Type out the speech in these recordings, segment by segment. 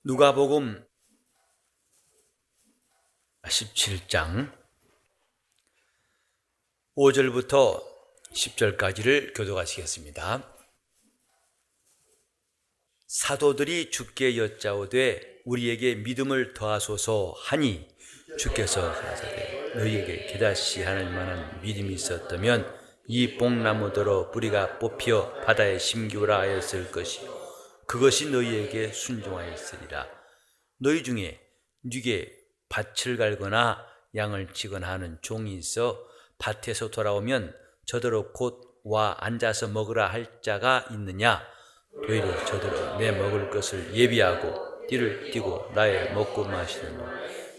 누가복음 17장 5절부터 10절까지를 교독하시겠습니다. 사도들이 주께 여짜오되 우리에게 믿음을 더하소서 하니 주께서 가라사대 너희에게 깨닫시 하는 만한 믿음이 있었다면 이 뽕나무더러 뿌리가 뽑혀 바다에 심기우라 하였을 것이요 그것이 너희에게 순종하였으리라. 너희 중에 네게 밭을 갈거나 양을 치거나 하는 종이 있어 밭에서 돌아오면 저더러 곧 와 앉아서 먹으라 할 자가 있느냐? 도리어 저더러 내 먹을 것을 예비하고 띠를 띠고 나의 먹고 마시는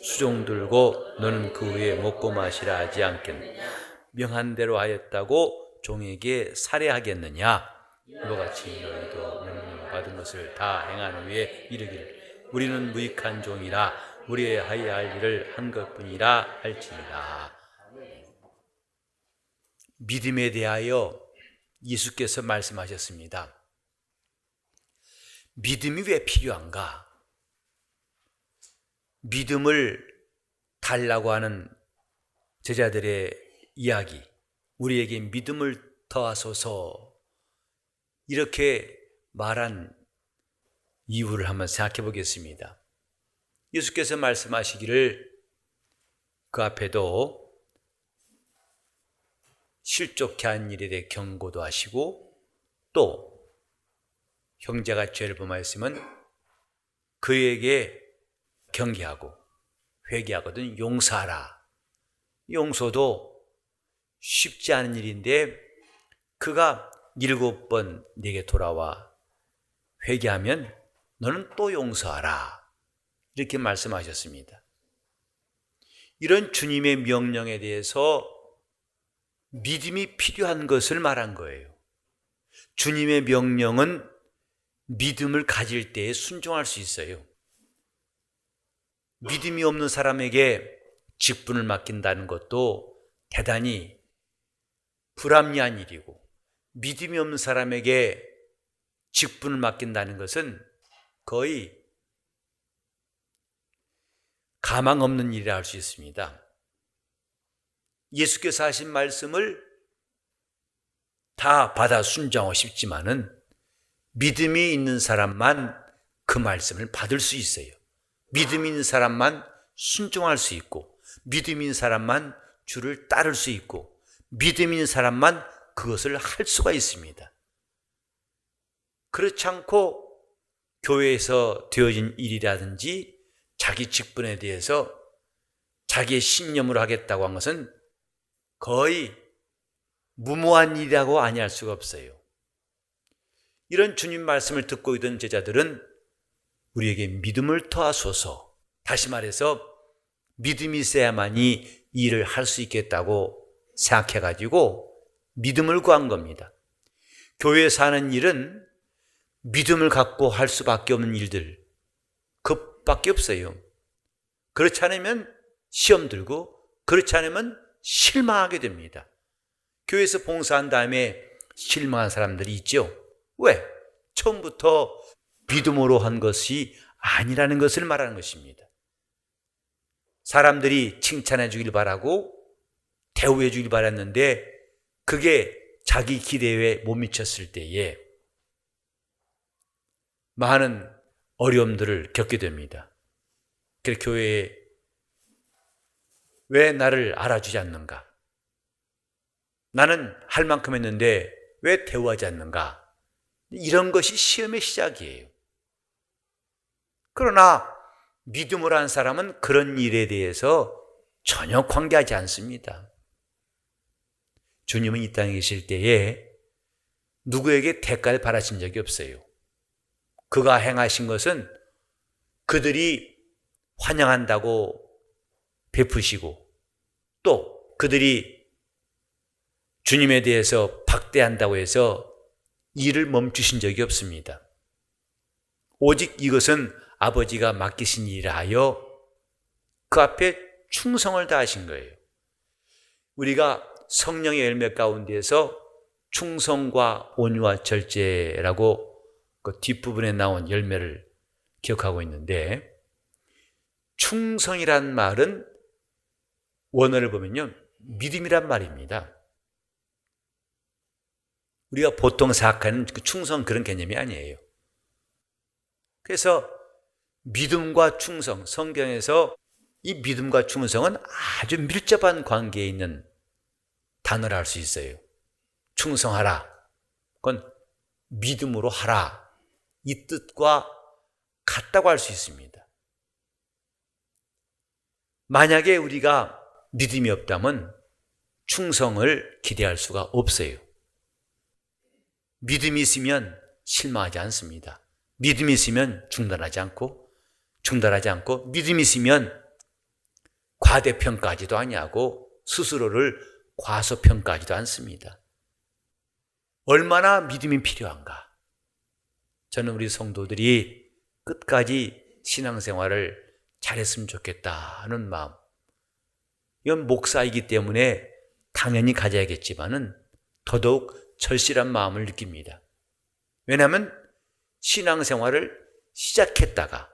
수종 들고 너는 그 후에 먹고 마시라 하지 않겠느냐? 명한 대로 하였다고 종에게 살해하겠느냐? 이와 같이 너희도 명령받은 것을 다 행한 후에 이르기를 우리는 무익한 종이라 우리의 하여야 할 일을 한 것뿐이라 할지니라. 믿음에 대하여 예수께서 말씀하셨습니다. 믿음이 왜 필요한가? 믿음을 달라고 하는 제자들의 이야기, 우리에게 믿음을 더하소서 이렇게 말한 이유를 한번 생각해 보겠습니다. 예수께서 말씀하시기를 그 앞에도 실족케 한 일에 대해 경고도 하시고 또 형제가 죄를 범하였으면 그에게 경계하고 회개하거든 용서하라. 용서도 쉽지 않은 일인데 그가 7번 내게 돌아와 회개하면 너는 또 용서하라. 이렇게 말씀하셨습니다. 이런 주님의 명령에 대해서 믿음이 필요한 것을 말한 거예요. 주님의 명령은 믿음을 가질 때에 순종할 수 있어요. 믿음이 없는 사람에게 직분을 맡긴다는 것도 대단히 불합리한 일이고 믿음이 없는 사람에게 직분을 맡긴다는 것은 거의 가망 없는 일이라 할 수 있습니다. 예수께서 하신 말씀을 다 받아 순종하고 싶지만은 믿음이 있는 사람만 그 말씀을 받을 수 있어요. 믿음이 있는 사람만 순종할 수 있고 믿음이 있는 사람만 주를 따를 수 있고 믿음이 있는 사람만 그것을 할 수가 있습니다. 그렇지 않고 교회에서 되어진 일이라든지 자기 직분에 대해서 자기의 신념으로 하겠다고 한 것은 거의 무모한 일이라고 아니할 수가 없어요. 이런 주님 말씀을 듣고 있던 제자들은 우리에게 믿음을 더하소서, 다시 말해서 믿음이 있어야만이 이 일을 할 수 있겠다고 생각해가지고 믿음을 구한 겁니다. 교회에서 하는 일은 믿음을 갖고 할 수밖에 없는 일들 그밖에 없어요. 그렇지 않으면 시험 들고 그렇지 않으면 실망하게 됩니다. 교회에서 봉사한 다음에 실망한 사람들이 있죠. 왜? 처음부터 믿음으로 한 것이 아니라는 것을 말하는 것입니다. 사람들이 칭찬해 주길 바라고 대우해 주길 바랐는데 그게 자기 기대에 못 미쳤을 때에 많은 어려움들을 겪게 됩니다. 그래서 교회에 왜 나를 알아주지 않는가? 나는 할 만큼 했는데 왜 대우하지 않는가? 이런 것이 시험의 시작이에요. 그러나 믿음으로 한 사람은 그런 일에 대해서 전혀 관계하지 않습니다. 주님은 이 땅에 계실 때에 누구에게 대가를 바라신 적이 없어요. 그가 행하신 것은 그들이 환영한다고 베푸시고 또 그들이 주님에 대해서 박대한다고 해서 일을 멈추신 적이 없습니다. 오직 이것은 아버지가 맡기신 일이라 하여 그 앞에 충성을 다하신 거예요. 우리가 성령의 열매 가운데에서 충성과 온유와 절제라고 그 뒷부분에 나온 열매를 기억하고 있는데, 충성이란 말은 원어를 보면요, 믿음이란 말입니다. 우리가 보통 생각하는 그 충성 그런 개념이 아니에요. 그래서 믿음과 충성, 성경에서 이 믿음과 충성은 아주 밀접한 관계에 있는 단어라 할 수 있어요. 충성하라. 그건 믿음으로 하라. 이 뜻과 같다고 할 수 있습니다. 만약에 우리가 믿음이 없다면 충성을 기대할 수가 없어요. 믿음이 있으면 실망하지 않습니다. 믿음이 있으면 중단하지 않고 믿음이 있으면 과대평가하지도 아니하고 스스로를 과소평가하지도 않습니다. 얼마나 믿음이 필요한가? 저는 우리 성도들이 끝까지 신앙생활을 잘했으면 좋겠다 하는 마음, 이건 목사이기 때문에 당연히 가져야겠지만은 더더욱 절실한 마음을 느낍니다. 왜냐하면 신앙생활을 시작했다가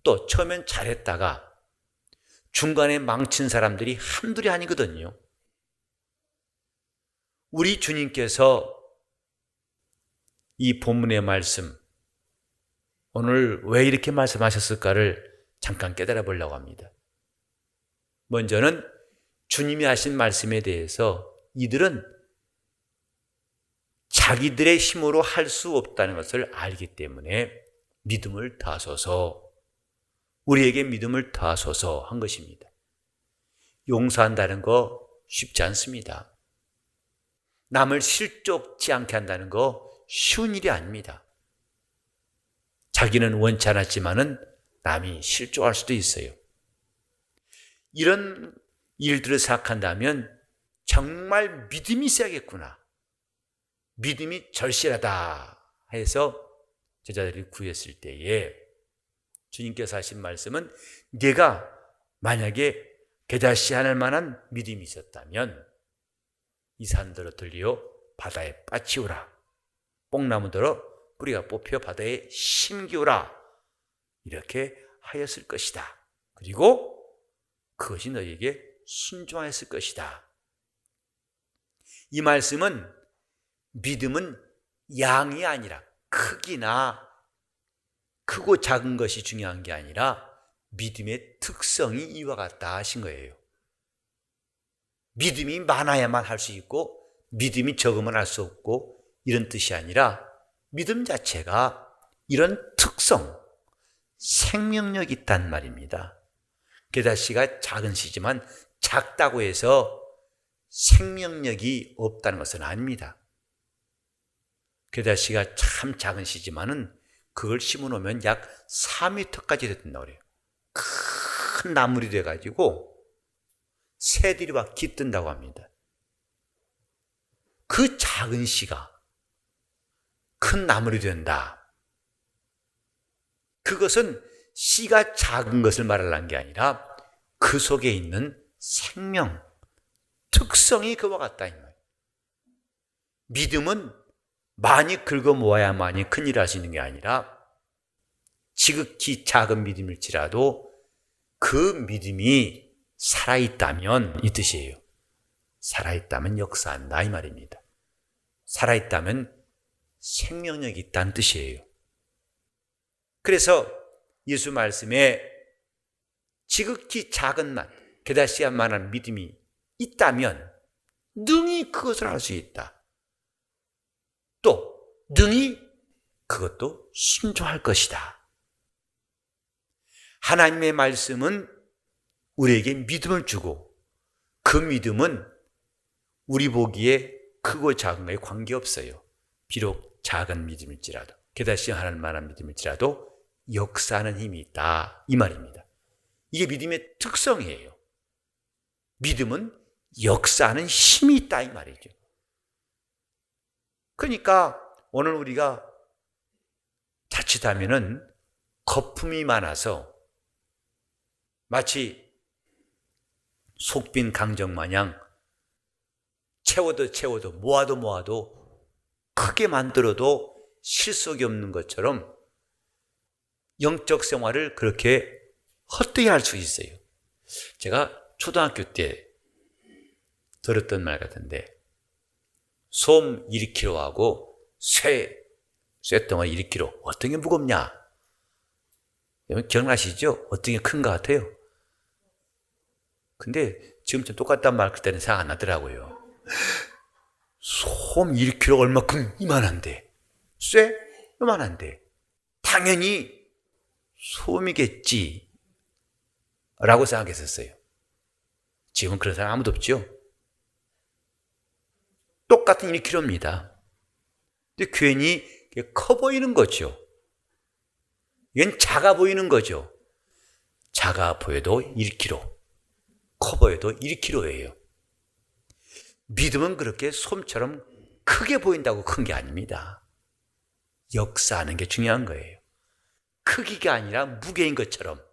또 처음엔 잘했다가 중간에 망친 사람들이 한둘이 아니거든요. 우리 주님께서 이 본문의 말씀, 오늘 왜 이렇게 말씀하셨을까를 잠깐 깨달아 보려고 합니다. 먼저는 주님이 하신 말씀에 대해서 이들은 자기들의 힘으로 할 수 없다는 것을 알기 때문에 믿음을 다하소서, 우리에게 믿음을 다하소서 한 것입니다. 용서한다는 거 쉽지 않습니다. 남을 실족지 않게 한다는 거 쉬운 일이 아닙니다. 자기는 원치 않았지만은 남이 실족할 수도 있어요. 이런 일들을 생각한다면 정말 믿음이 있어야겠구나, 믿음이 절실하다 해서 제자들이 구했을 때에 주님께서 하신 말씀은, 네가 만약에 겨자씨 하늘 만한 믿음이 있었다면 이 산들어 들리어 바다에 빠치우라, 뽕나무들어 뿌리가 뽑혀 바다에 심기우라, 이렇게 하였을 것이다. 그리고 그것이 너에게 순종하였을 것이다. 이 말씀은 믿음은 양이 아니라 크기나 크고 작은 것이 중요한 게 아니라 믿음의 특성이 이와 같다 하신 거예요. 믿음이 많아야만 할 수 있고 믿음이 적으면 할 수 없고 이런 뜻이 아니라 믿음 자체가 이런 특성, 생명력이 있단 말입니다. 겨자씨가 작은 씨지만 작다고 해서 생명력이 없다는 것은 아닙니다. 겨자씨가 참 작은 씨지만은 그걸 심어놓으면 약 4m까지 된다고 그래요. 큰 나물이 돼가지고 새들이 막 깃든다고 합니다. 그 작은 씨가 큰 나물이 된다. 그것은 씨가 작은 것을 말하는 게 아니라 그 속에 있는 생명, 특성이 그와 같다 이 말이에요. 믿음은 많이 긁어 모아야만이 큰일을 할 수 있는 게 아니라 지극히 작은 믿음일지라도 그 믿음이 살아있다면 이 뜻이에요. 살아있다면 역사한다 이 말입니다. 살아있다면 생명력이 있다는 뜻이에요. 그래서 예수 말씀에 지극히 작은 만, 겨자씨만한 믿음이 있다면 능히 그것을 할 수 있다. 또 능히 그것도 순종할 것이다. 하나님의 말씀은 우리에게 믿음을 주고 그 믿음은 우리 보기에 크고 작은 거에 관계없어요. 비록 작은 믿음일지라도, 겨자씨 하나만한 믿음일지라도 역사하는 힘이 있다 이 말입니다. 이게 믿음의 특성이에요. 믿음은 역사하는 힘이 있다 이 말이죠. 그러니까 오늘 우리가 자칫하면은 거품이 많아서 마치 속빈 강정 마냥 채워도 모아도 크게 만들어도 실속이 없는 것처럼 영적 생활을 그렇게 헛되이 할 수 있어요. 제가 초등학교 때 들었던 말 같은데, 솜 1kg하고 쇠덩어리 1kg 어떤 게 무겁냐? 여러분 기억나시죠? 어떤 게 큰 것 같아요? 근데 지금쯤 똑같단 말 그때는 생각 안 나더라고요. 솜 1kg 얼마큼 이만한데, 쇠 요만한데 당연히 솜이겠지 라고 생각했었어요. 지금은 그런 사람 아무도 없죠. 똑같은 1kg입니다. 근데 괜히 커 보이는 거죠. 이건 작아 보이는 거죠. 작아 보여도 1kg, 커 보여도 1kg예요. 믿음은 그렇게 솜처럼 크게 보인다고 큰 게 아닙니다. 역사하는 게 중요한 거예요. 크기가 아니라 무게인 것처럼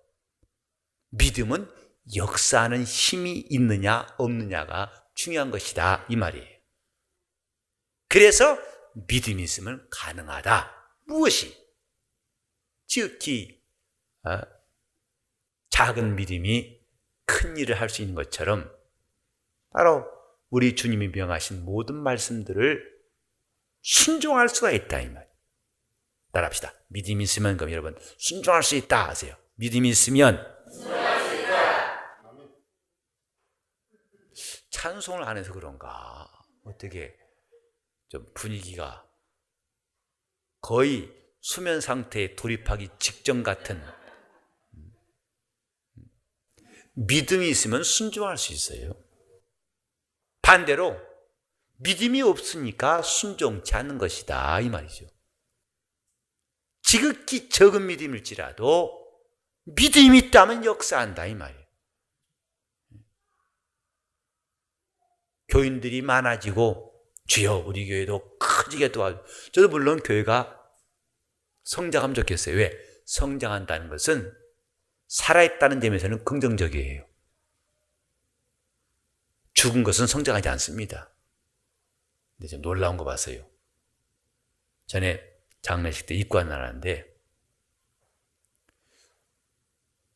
믿음은 역사하는 힘이 있느냐 없느냐가 중요한 것이다 이 말이에요. 그래서 믿음이 있으면 가능하다. 무엇이? 지극히 작은 믿음이 큰 일을 할 수 있는 것처럼 바로 우리 주님이 명하신 모든 말씀들을 순종할 수가 있다 이 말. 따라합시다. 믿음이 있으면 그럼 여러분 순종할 수 있다 하세요. 믿음이 있으면 순종할 수 있다. 찬송을 안 해서 그런가? 어떻게 좀 분위기가 거의 수면 상태에 돌입하기 직전 같은. 믿음이 있으면 순종할 수 있어요. 반대로 믿음이 없으니까 순종치 않는 것이다 이 말이죠. 지극히 적은 믿음일지라도 믿음이 있다면 역사한다 이 말이에요. 교인들이 많아지고 주여 우리 교회도 커지게 도와줘. 저도 물론 교회가 성장하면 좋겠어요. 왜? 성장한다는 것은 살아있다는 점에서는 긍정적이에요. 죽은 것은 성장하지 않습니다. 근데 좀 놀라운 거 봤어요. 전에 장례식 때 입관 나왔는데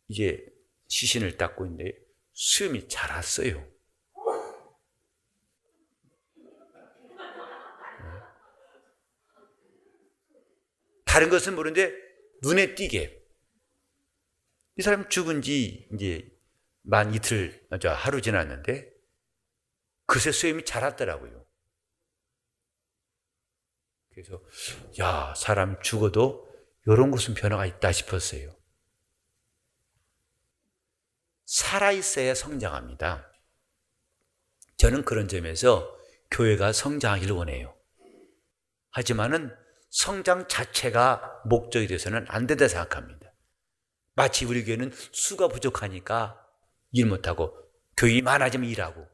이제 시신을 닦고 있는데 수염이 자랐어요. 다른 것은 모르는데 눈에 띄게 이 사람 죽은 지 이제 만 이틀, 하루 지났는데 그새 수염이 자랐더라고요. 그래서 야, 사람 죽어도 이런 것은 변화가 있다 싶었어요. 살아있어야 성장합니다. 저는 그런 점에서 교회가 성장하기를 원해요. 하지만은 성장 자체가 목적이 돼서는 안 된다 생각합니다. 마치 우리 교회는 수가 부족하니까 일 못하고 교인이 많아지면 일하고,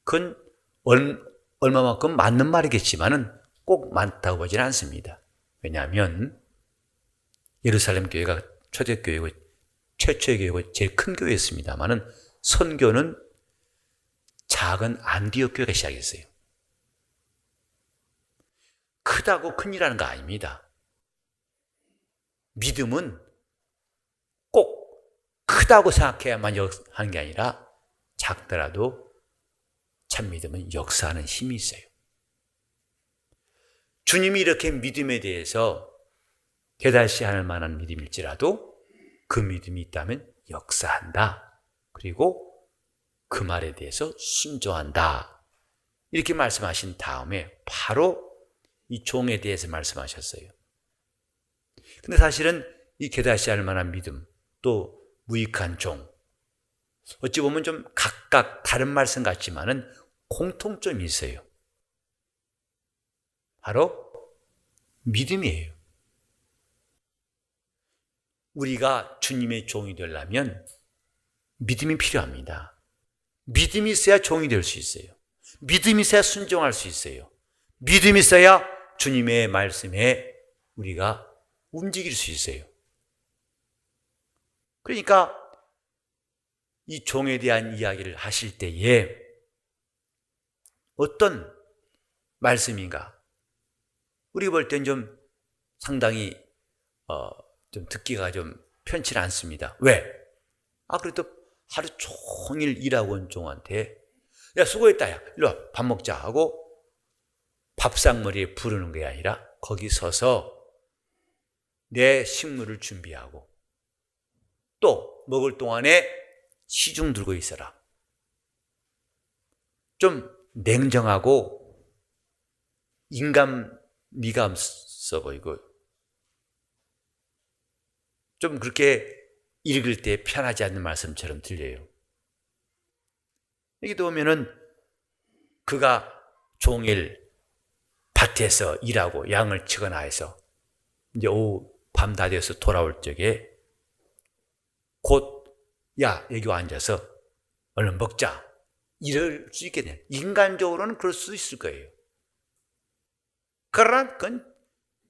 그건 얼마만큼 맞는 말이겠지만은 꼭 많다고 보지는 않습니다. 왜냐하면 예루살렘 교회가 초대교회고 최초의 교회고 제일 큰 교회였습니다만은 선교는 작은 안디옥 교회가 시작했어요. 크다고 큰일하는 거 아닙니다. 믿음은 꼭 크다고 생각해야만 하는 게 아니라 작더라도 참 믿음은 역사하는 힘이 있어요. 주님이 이렇게 믿음에 대해서 깨달시 할 만한 믿음일지라도 그 믿음이 있다면 역사한다. 그리고 그 말에 대해서 순종한다. 이렇게 말씀하신 다음에 바로 이 종에 대해서 말씀하셨어요. 근데 사실은 이 깨달시 할 만한 믿음, 또 무익한 종, 어찌 보면 좀 각각 다른 말씀 같지만은 공통점이 있어요. 바로 믿음이에요. 우리가 주님의 종이 되려면 믿음이 필요합니다. 믿음이 있어야 종이 될 수 있어요. 믿음이 있어야 순종할 수 있어요. 믿음이 있어야 주님의 말씀에 우리가 움직일 수 있어요. 그러니까 이 종에 대한 이야기를 하실 때에 어떤 말씀인가? 우리 볼 땐 좀 상당히 좀 듣기가 좀 편치 않습니다. 왜? 그래도 하루 종일 일하고 온 종한테 야 수고했다 야 일로 와 밥 먹자 하고 밥상머리에 부르는 게 아니라 거기 서서 내 식물을 준비하고 또 먹을 동안에 시중 들고 있어라. 좀 냉정하고 인간미가 없어 보이고 좀 그렇게 읽을 때 편하지 않는 말씀처럼 들려요. 여기도 보면은 그가 종일 밭에서 일하고 양을 치거나 해서 이제 오후 밤 다 되어서 돌아올 적에 곧 야 여기 앉아서 얼른 먹자 이럴 수 있겠네. 인간적으로는 그럴 수 있을 거예요. 그러나 그건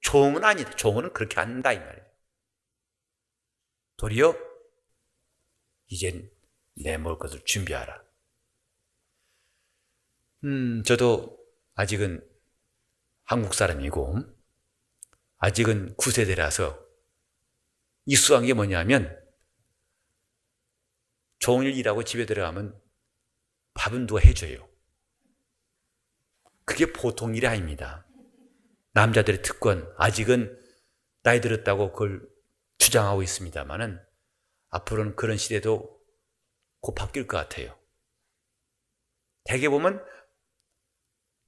종은 아니다. 종은 그렇게 안 한다 이 말이에요. 도리어 이젠 내 먹을 것을 준비하라. 저도 아직은 한국 사람이고 아직은 9세대라서 익숙한 게 뭐냐면 종일 일하고 집에 들어가면 밥은 누가 해줘요. 그게 보통 일이 아닙니다. 남자들의 특권, 아직은 나이 들었다고 그걸 주장하고 있습니다만은 앞으로는 그런 시대도 곧 바뀔 것 같아요. 대개 보면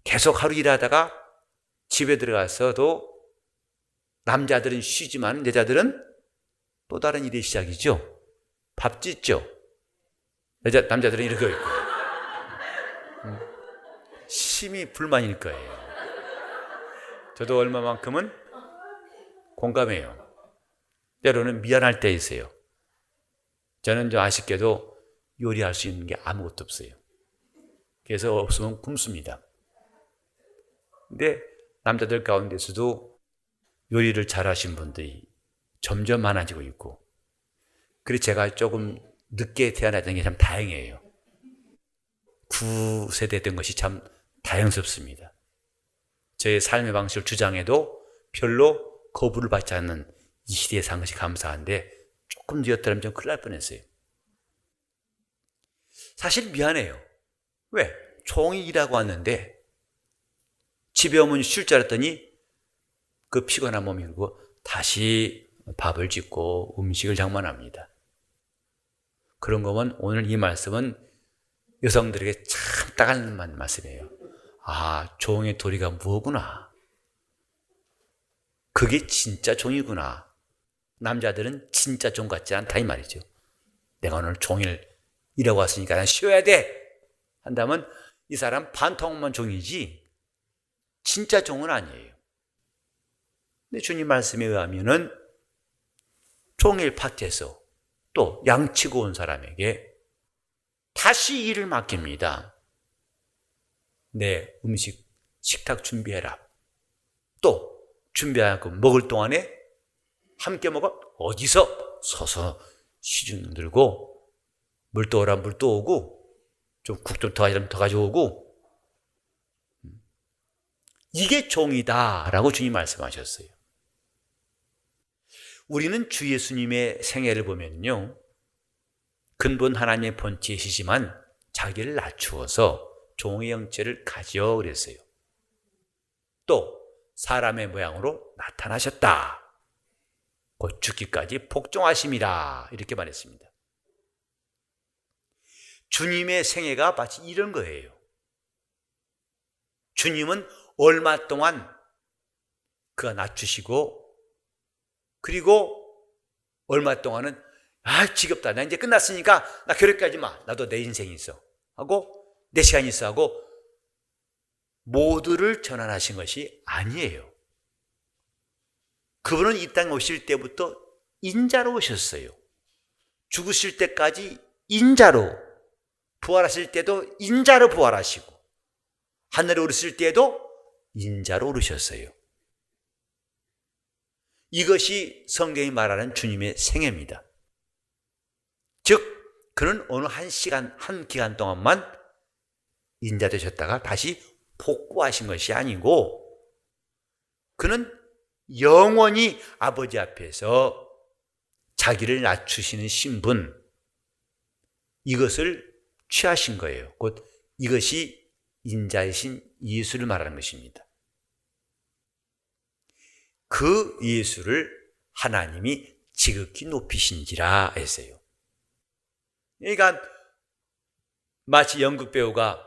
계속 하루 일하다가 집에 들어가서도 남자들은 쉬지만 여자들은 또 다른 일이 시작이죠. 밥 짓죠. 남자들은 이러고 있고 심히 불만일 거예요. 저도 얼마만큼은 공감해요. 때로는 미안할 때 있어요. 저는 좀 아쉽게도 요리할 수 있는 게 아무것도 없어요. 그래서 없으면 굶습니다. 근데 남자들 가운데서도 요리를 잘하신 분들이 점점 많아지고 있고 그래서 제가 조금 늦게 태어났던 게 참 다행이에요. 9세대 된 것이 참 다행스럽습니다. 저의 삶의 방식을 주장해도 별로 거부를 받지 않는 이 시대에 산 것이 감사한데 조금 뒤였더라면 좀 큰일 날 뻔했어요. 사실 미안해요. 왜? 종이 일하고 왔는데 집에 오면 쉴 줄 알았더니 그 피곤한 몸이 들고 다시 밥을 짓고 음식을 장만합니다. 그런 거면 오늘 이 말씀은 여성들에게 참 따가는 말씀이에요. 종의 도리가 뭐구나. 그게 진짜 종이구나. 남자들은 진짜 종 같지 않다 이 말이죠. 내가 오늘 종일 일하고 왔으니까 난 쉬어야 돼 한다면 이 사람 반통만 종이지 진짜 종은 아니에요. 근데 주님 말씀에 의하면은 종일 밭에서 또 양치고 온 사람에게 다시 일을 맡깁니다. 내 식탁 준비해라. 또 준비하고 먹을 동안에 함께 먹어 어디서 서서 시중 들고 물 떠오라 물 떠오고 좀 국 좀 더 가져오고 이게 종이다라고 주님 말씀하셨어요. 우리는 주 예수님의 생애를 보면요. 근본 하나님의 본체이시지만 자기를 낮추어서 종의 형체를 가져 그랬어요. 또 사람의 모양으로 나타나셨다. 곧 죽기까지 복종하심이라 이렇게 말했습니다. 주님의 생애가 마치 이런 거예요. 주님은 얼마 동안 그가 낮추시고 그리고 얼마 동안은 지겹다. 나 이제 끝났으니까 나 괴롭게 마. 나도 내 인생이 있어. 하고 내 시간이 있어 하고 모두를 전환하신 것이 아니에요. 그분은 이 땅에 오실 때부터 인자로 오셨어요. 죽으실 때까지 인자로, 부활하실 때도 인자로 부활하시고 하늘에 오르실 때에도 인자로 오르셨어요. 이것이 성경이 말하는 주님의 생애입니다. 즉 그는 어느 한 시간, 한 기간 동안만 인자되셨다가 다시 복구하신 것이 아니고 그는 영원히 아버지 앞에서 자기를 낮추시는 신분, 이것을 취하신 거예요. 곧 이것이 인자이신 예수를 말하는 것입니다. 그 예수를 하나님이 지극히 높이신지라 했어요. 그러니까 마치 연극 배우가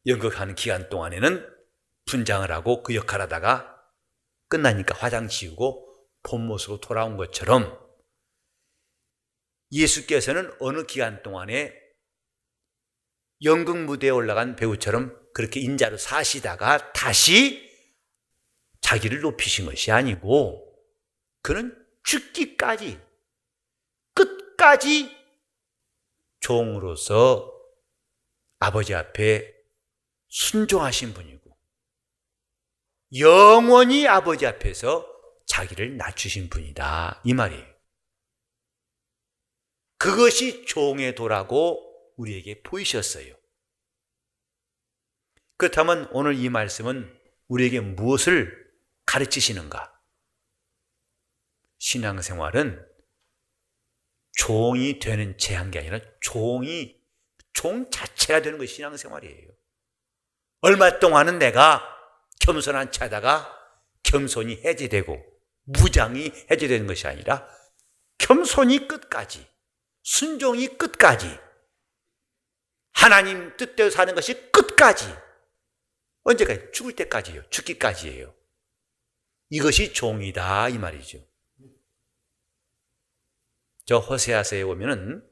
연극하는 기간 동안에는 분장을 하고 그 역할 하다가 끝나니까 화장 지우고 본 모습으로 돌아온 것처럼 예수께서는 어느 기간 동안에 연극 무대에 올라간 배우처럼 그렇게 인자로 사시다가 다시 자기를 높이신 것이 아니고 그는 죽기까지 끝까지 종으로서 아버지 앞에 순종하신 분이고 영원히 아버지 앞에서 자기를 낮추신 분이다 이 말이에요. 그것이 종의 도라고 우리에게 보이셨어요. 그렇다면 오늘 이 말씀은 우리에게 무엇을 가르치시는가? 신앙생활은 종이 되는 채 한 게 아니라 종 자체가 되는 것이 신앙생활이에요. 얼마 동안은 내가 겸손한 채하다가 겸손이 해제되고 무장이 해제되는 것이 아니라 겸손이 끝까지, 순종이 끝까지, 하나님 뜻대로 사는 것이 끝까지, 언제까지? 죽을 때까지예요. 죽기까지예요. 이것이 종이다 이 말이죠. 저 호세아서에 보면은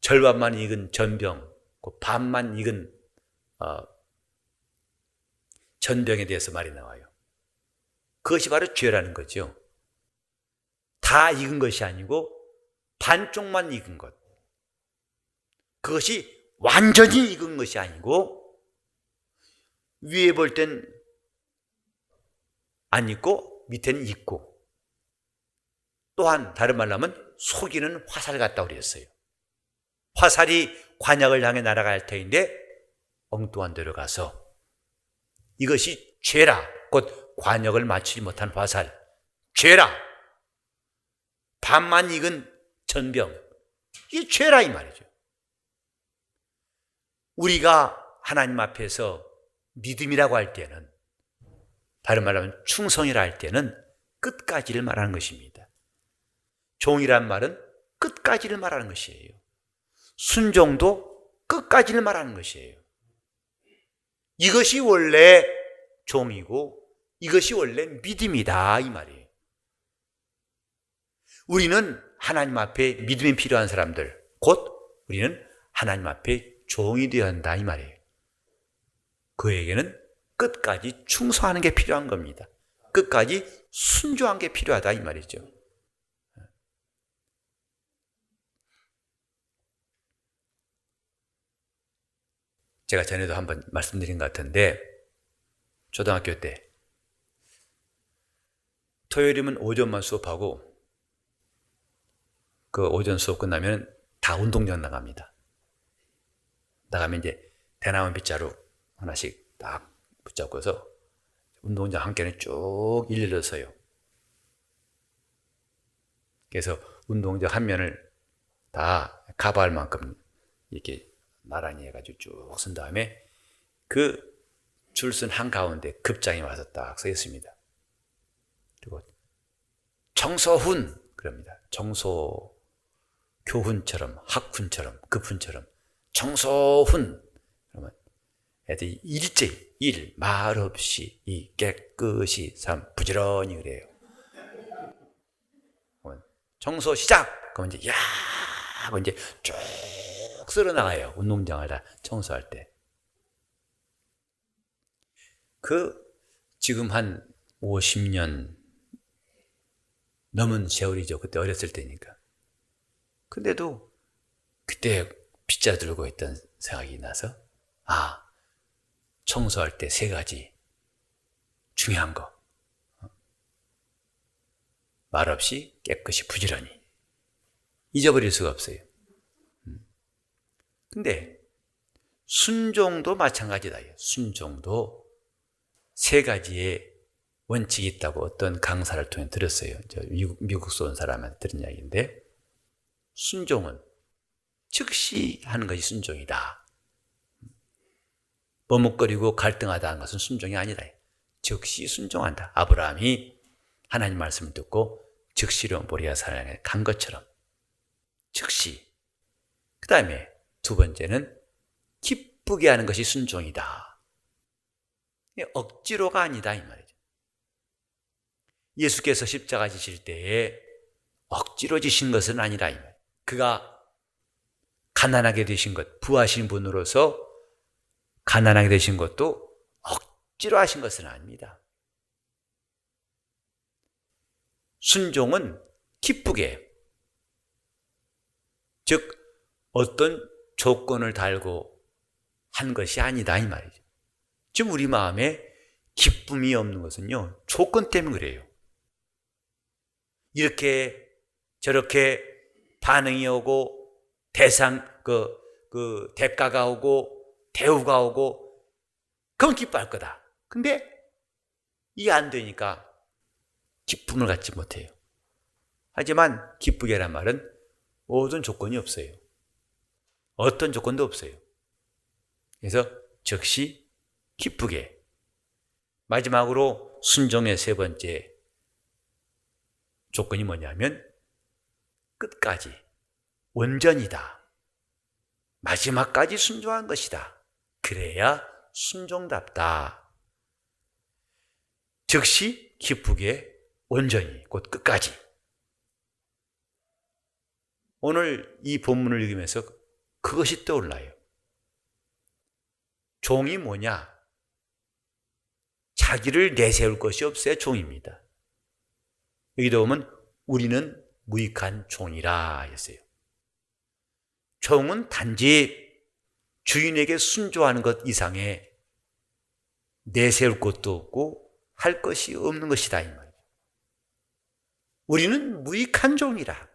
절반만 익은 전병, 반만 익은 전병에 대해서 말이 나와요. 그것이 바로 죄라는 거죠. 다 익은 것이 아니고 반쪽만 익은 것. 그것이 완전히 익은 것이 아니고 위에 볼 땐 안 익고 밑에는 익고, 또한 다른 말로 하면 속이는 화살 같다고 그랬어요. 화살이 관역을 향해 날아갈 터인데 엉뚱한 데로 가서 이것이 죄라, 곧 관역을 맞추지 못한 화살, 죄라. 반만 익은 전병, 이게 죄라 이 말이죠. 우리가 하나님 앞에서 믿음이라고 할 때는, 다른 말로 하면 충성이라 할 때는 끝까지를 말하는 것입니다. 종이란 말은 끝까지를 말하는 것이에요. 순종도 끝까지를 말하는 것이에요. 이것이 원래 종이고 이것이 원래 믿음이다 이 말이에요. 우리는 하나님 앞에 믿음이 필요한 사람들, 곧 우리는 하나님 앞에 종이 되어야 한다 이 말이에요. 그에게는 끝까지 충성하는 게 필요한 겁니다. 끝까지 순종한 게 필요하다 이 말이죠. 제가 전에도 한번 말씀드린 것 같은데, 초등학교 때 토요일이면 오전만 수업하고 그 오전 수업 끝나면 다 운동장 나갑니다. 나가면 이제 대나무 빗자루 하나씩 딱 붙잡고서 운동장 한켠에 쭉 일일러 서요. 그래서 운동장 한 면을 다 가발 만큼 이렇게 나란히 해가지고 쭉 쓴 다음에 그 줄 쓴 한가운데 급장이 와서 딱 서 있습니다. 그리고 정소훈 그럽니다. 정소 교훈처럼, 학훈처럼, 급훈처럼 정소훈. 그러면 애들이 일제히 일, 말 없이, 이, 깨끗이, 삼, 부지런히 그래요. 정소 시작! 그러면 이제 야! 하고 이제 쭉 쓸어나가요. 운동장을 다 청소할 때. 지금 한 50년 넘은 세월이죠. 그때 어렸을 때니까. 근데도 그때 빗자 들고 있던 생각이 나서, 청소할 때 3가지 중요한 거. 말 없이 깨끗이 부지런히. 잊어버릴 수가 없어요. 근데 순종도 마찬가지다. 순종도 3가지의 원칙이 있다고 어떤 강사를 통해 들었어요. 미국서 온 사람한테 들은 이야기인데, 순종은 즉시 하는 것이 순종이다. 머뭇거리고 갈등하다 하는 것은 순종이 아니다. 즉시 순종한다. 아브라함이 하나님 말씀을 듣고 즉시로 모리아 산에 간 것처럼 즉시. 그 다음에 두 번째는 기쁘게 하는 것이 순종이다. 억지로가 아니다 이 말이죠. 예수께서 십자가 지실 때에 억지로 지신 것은 아니라 이 말. 그가 가난하게 되신 것, 부하신 분으로서 가난하게 되신 것도 억지로 하신 것은 아닙니다. 순종은 기쁘게, 즉 어떤 조건을 달고 한 것이 아니다 이 말이죠. 지금 우리 마음에 기쁨이 없는 것은요, 조건 때문에 그래요. 이렇게 저렇게 반응이 오고 대가가 오고 대우가 오고 그건 기뻐할 거다. 근데 이게 안 되니까 기쁨을 갖지 못해요. 하지만 기쁘게란 말은 모든 조건이 없어요. 어떤 조건도 없어요. 그래서 즉시 기쁘게. 마지막으로 순종의 세 번째 조건이 뭐냐면 끝까지, 온전이다. 마지막까지 순종한 것이다. 그래야 순종답다. 즉시 기쁘게, 온전히, 곧 끝까지. 오늘 이 본문을 읽으면서 그것이 떠올라요. 종이 뭐냐? 자기를 내세울 것이 없어야 종입니다. 여기도 보면 우리는 무익한 종이라 했어요. 종은 단지 주인에게 순종하는 것 이상에 내세울 것도 없고 할 것이 없는 것이다 이 말이에요. 우리는 무익한 종이라.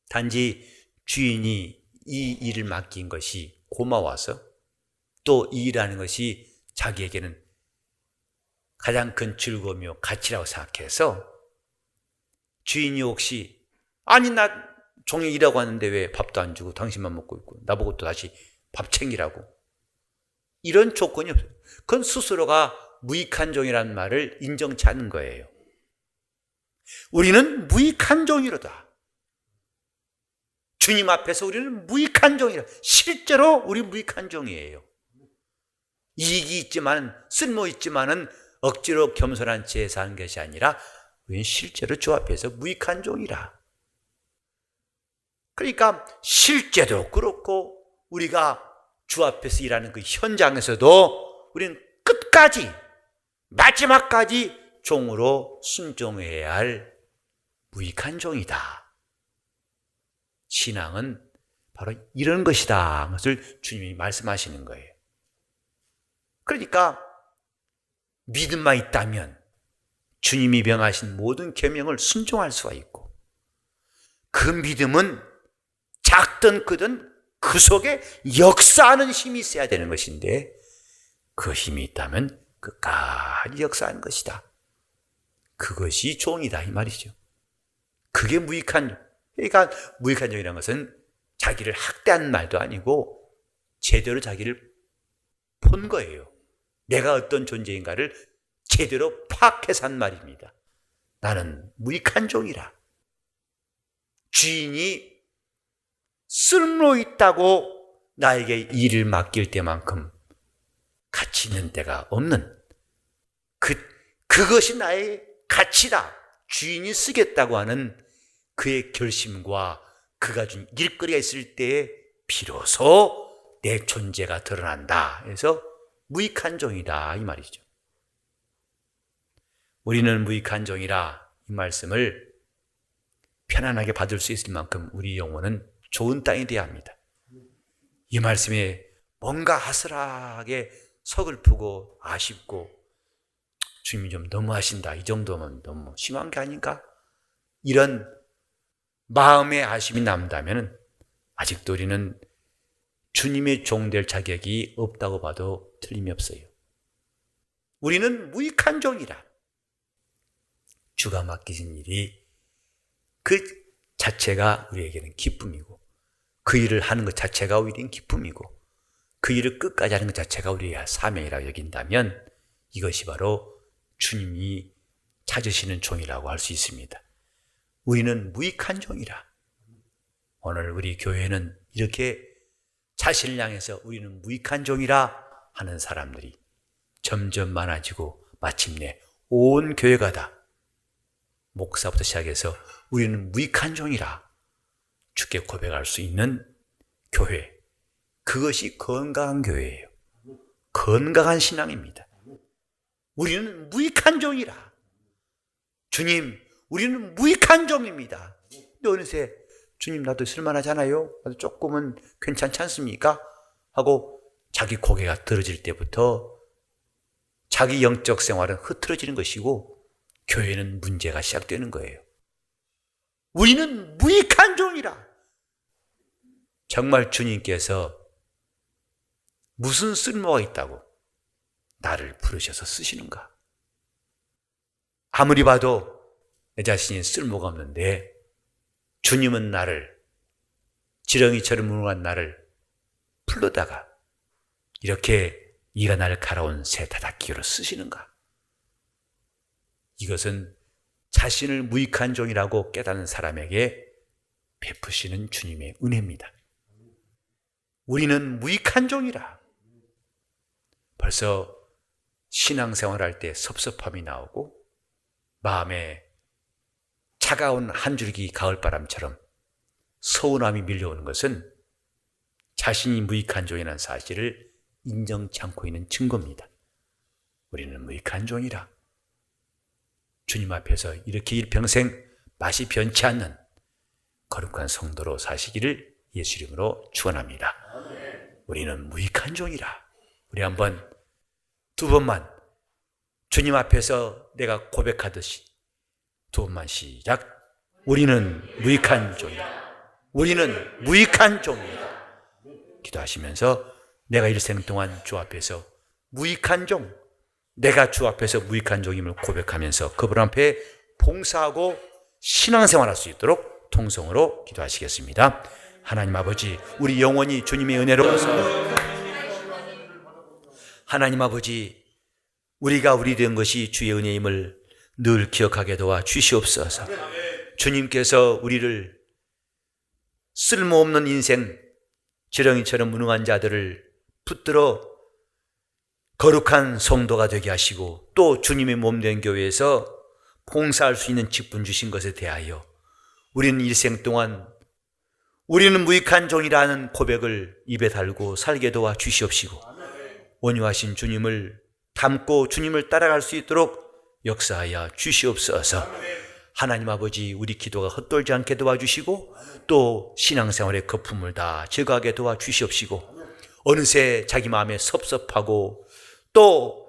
단지 주인이 이 일을 맡긴 것이 고마워서, 또 이 일하는 것이 자기에게는 가장 큰 즐거움이요 가치라고 생각해서, 주인이 혹시 아니 나 종이 일하고 왔는데 왜 밥도 안 주고 당신만 먹고 있고 나보고 또 다시 밥 챙기라고, 이런 조건이 없어요. 그건 스스로가 무익한 종이라는 말을 인정치 않는 거예요. 우리는 무익한 종이로다. 주님 앞에서 우리는 무익한 종이라. 실제로 우리 무익한 종이에요. 이익이 있지만, 쓸모 있지만은 억지로 겸손한 채 사는 것이 아니라 우리는 실제로 주 앞에서 무익한 종이라. 그러니까 실제도 그렇고 우리가 주 앞에서 일하는 그 현장에서도 우리는 끝까지, 마지막까지 종으로 순종해야 할 무익한 종이다. 신앙은 바로 이런 것이다. 그것을 주님이 말씀하시는 거예요. 그러니까 믿음만 있다면 주님이 명하신 모든 계명을 순종할 수가 있고, 그 믿음은 작든 크든 그 속에 역사하는 힘이 있어야 되는 것인데, 그 힘이 있다면 끝까지 역사하는 것이다. 그것이 종이다 이 말이죠. 그게 무익한, 그러니까 무익한 종이라는 것은 자기를 학대한 말도 아니고 제대로 자기를 본 거예요. 내가 어떤 존재인가를 제대로 파악해서 한 말입니다. 나는 무익한 종이라. 주인이 쓸모 있다고 나에게 일을 맡길 때만큼 가치 있는 때가 없는, 그것이 나의 가치다. 주인이 쓰겠다고 하는 그의 결심과 그가 준 일거리가 있을 때에 비로소 내 존재가 드러난다. 그래서 무익한 종이다 이 말이죠. 우리는 무익한 종이라 이 말씀을 편안하게 받을 수 있을 만큼 우리 영혼은 좋은 땅이 되어야 합니다. 이 말씀에 뭔가 하스하게 서글프고 아쉽고 주님이 좀 너무하신다, 이 정도면 너무 심한 게 아닌가, 이런 마음의 아쉬움이 남다면 아직도 우리는 주님의 종될 자격이 없다고 봐도 틀림이 없어요. 우리는 무익한 종이라. 주가 맡기신 일이 그 자체가 우리에게는 기쁨이고, 그 일을 하는 것 자체가 우리에게는 기쁨이고, 그 일을 끝까지 하는 것 자체가 우리의 사명이라고 여긴다면 이것이 바로 주님이 찾으시는 종이라고 할 수 있습니다. 우리는 무익한 종이라. 오늘 우리 교회는 이렇게 자신을 향해서 우리는 무익한 종이라 하는 사람들이 점점 많아지고 마침내 온 교회가 다 목사부터 시작해서 우리는 무익한 종이라 주께 고백할 수 있는 교회, 그것이 건강한 교회예요. 건강한 신앙입니다. 우리는 무익한 종이라. 주님, 우리는 무익한 종입니다. 근데 어느새 주님, 나도 쓸만하잖아요, 나도 조금은 괜찮지 않습니까? 하고 자기 고개가 들어질 때부터 자기 영적 생활은 흐트러지는 것이고 교회는 문제가 시작되는 거예요. 우리는 무익한 종이라. 정말 주님께서 무슨 쓸모가 있다고 나를 부르셔서 쓰시는가? 아무리 봐도 내 자신이 쓸모가 없는데 주님은 나를, 지렁이처럼 무능한 나를 풀러다가 이렇게 이가 나를 갈아온 새 다닥기로 쓰시는가? 이것은 자신을 무익한 종이라고 깨닫는 사람에게 베푸시는 주님의 은혜입니다. 우리는 무익한 종이라. 벌써 신앙생활할 때 섭섭함이 나오고 마음에 차가운 한 줄기 가을바람처럼 서운함이 밀려오는 것은 자신이 무익한 종이라는 사실을 인정치 않고 있는 증거입니다. 우리는 무익한 종이라. 주님 앞에서 이렇게 일평생 맛이 변치 않는 거룩한 성도로 사시기를 예수 이름으로 축원합니다. 우리는 무익한 종이라. 우리 한번 두 번만 주님 앞에서 내가 고백하듯이 두 번만 시작. 우리는 무익한 종이라. 우리는 무익한 종이라. 기도하시면서 내가 일생 동안 주 앞에서 무익한 종, 내가 주 앞에서 무익한 종임을 고백하면서 그분 앞에 봉사하고 신앙생활할 수 있도록 통성으로 기도하시겠습니다. 하나님 아버지, 우리 영원히 주님의 은혜로 하나님 아버지, 우리가 우리 된 것이 주의 은혜임을 늘 기억하게 도와 주시옵소서. 주님께서 우리를 쓸모없는 인생, 지렁이처럼 무능한 자들을 붙들어 거룩한 성도가 되게 하시고 또 주님의 몸된 교회에서 봉사할 수 있는 직분 주신 것에 대하여 우리는 일생 동안 우리는 무익한 종이라는 고백을 입에 달고 살게 도와 주시옵시고 온유하신 주님을 닮고 주님을 따라갈 수 있도록 역사하여 주시옵소서. 하나님 아버지, 우리 기도가 헛돌지 않게 도와주시고 또 신앙생활의 거품을 다 제거하게 도와주시옵시고 어느새 자기 마음에 섭섭하고 또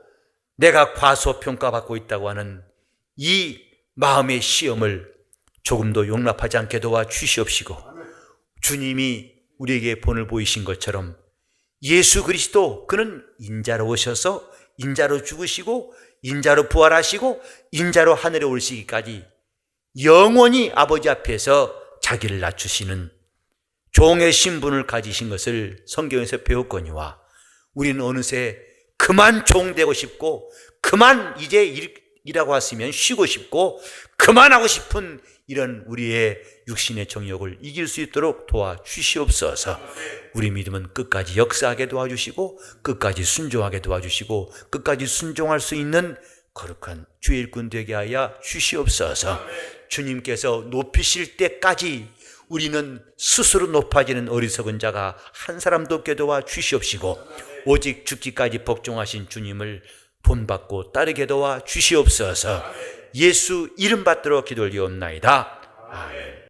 내가 과소평가받고 있다고 하는 이 마음의 시험을 조금도 용납하지 않게 도와주시옵시고 주님이 우리에게 본을 보이신 것처럼 예수 그리스도, 그는 인자로 오셔서 인자로 죽으시고 인자로 부활하시고 인자로 하늘에 올시기까지 영원히 아버지 앞에서 자기를 낮추시는 종의 신분을 가지신 것을 성경에서 배웠거니와 우리는 어느새 그만 종 되고 싶고 그만 이제 일하고 왔으면 쉬고 싶고 그만하고 싶은 이런 우리의 육신의 정욕을 이길 수 있도록 도와주시옵소서. 우리 믿음은 끝까지 역사하게 도와주시고 끝까지 순종하게 도와주시고 끝까지 순종할 수 있는 거룩한 주의 일꾼 되게 하여 주시옵소서. 주님께서 높이실 때까지 우리는 스스로 높아지는 어리석은 자가 한 사람도 없게 도와 주시옵시고 오직 죽기까지 복종하신 주님을 본받고 따르게 도와 주시옵소서. 예수 이름 받들어 기도 올리옵나이다. 아멘.